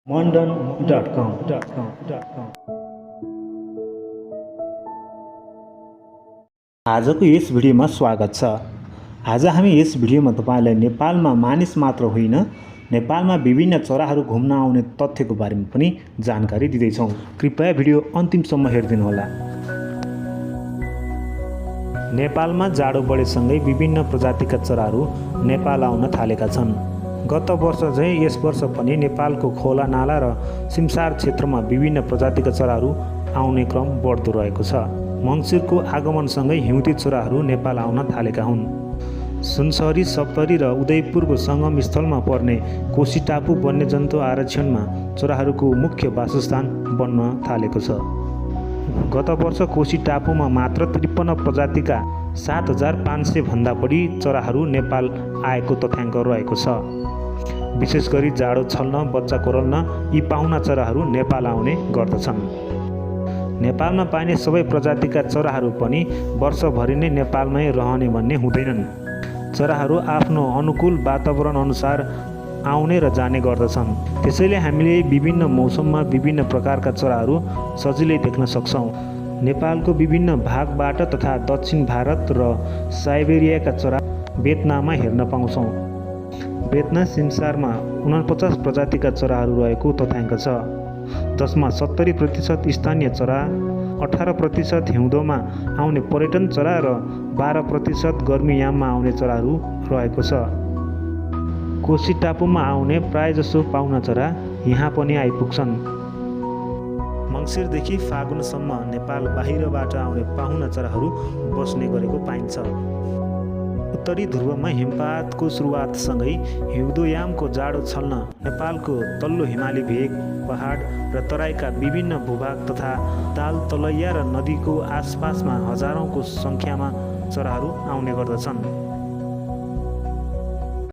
रमणम.com। आजको यस भिडियोमा स्वागत छ। आज हामी यस भिडियोमा तपाईलाई नेपालमा मानिस मात्र होइन, नेपालमा विभिन्न चराहरू घुम्न आउने तथ्यको बारेमा पनि जानकारी दिँदैछौँ। कृपया भिडियो अन्तिमसम्म हेरिदिनुहोला। नेपालमा जाडो बढेसँगै विभिन्न प्रजातिका चराहरू नेपाल आउन थालेका छन्। गत वर्ष झैँ यस वर्ष पनि नेपालको खोला नाला र सिमसार क्षेत्रमा विभिन्न प्रजातिका चराहरू आउने क्रम बढ्दो रहेको छ। मङ्सिरको आगमनसँगै हिउँदे चराहरू नेपाल आउन थालेका हुन्। सुनसरी, सप्तरी र उदयपुरको सङ्गम स्थलमा पर्ने कोशी टापु वन्यजन्तु आरक्षणमा चराहरूको मुख्य वासस्थान बन्न थालेको छ। गत वर्ष कोशी टापुमा मात्र 53 प्रजातिका 7500 भन्दा बढी चराहरू नेपाल आएको तथ्याङ्क रहेको छ। विशेष गरी जाडो छल्न, बच्चा कोरल्न यी पाहुना चराहरू नेपाल आउने गर्दछन्। नेपालमा पाइने सबै प्रजातिका चराहरू पनि वर्षभरि नै नेपालमै रहने भन्ने हुँदैनन्। चराहरू आफ्नो अनुकूल वातावरण अनुसार आउने र जाने गर्दछन्। त्यसैले हामीले विभिन्न मौसममा विभिन्न प्रकारका चराहरू सजिलै देख्न सक्छौँ। नेपालको विभिन्न भागबाट तथा दक्षिण भारत र साइबेरियाका चरा बेतनामा हेर्न पाउँछौँ। बेतना सिमसारमा 49 प्रजातिका चराहरू रहेको तथ्याङ्क छ, जसमा 70% स्थानीय चरा, 18% हिउँदोमा आउने पर्यटन चरा र 12% गर्मीयाममा आउने चराहरू रहेको छ। कोशी टापुमा आउने प्रायजसो पाहुना चरा यहाँ पनि आइपुग्छन्। मङ्सिरदेखि फागुनसम्म नेपाल बाहिरबाट आउने पाहुना चराहरू बस्ने गरेको पाइन्छ। उत्तरी ध्रुवमा हिमपातको सुरुवातसँगै हिउँदोयामको जाडो छल्न नेपालको तल्लो हिमाली भेग, पहाड र तराईका विभिन्न भूभाग तथा ताल तलैया र नदीको आसपासमा हजारौँको सङ्ख्यामा चराहरू आउने गर्दछन्।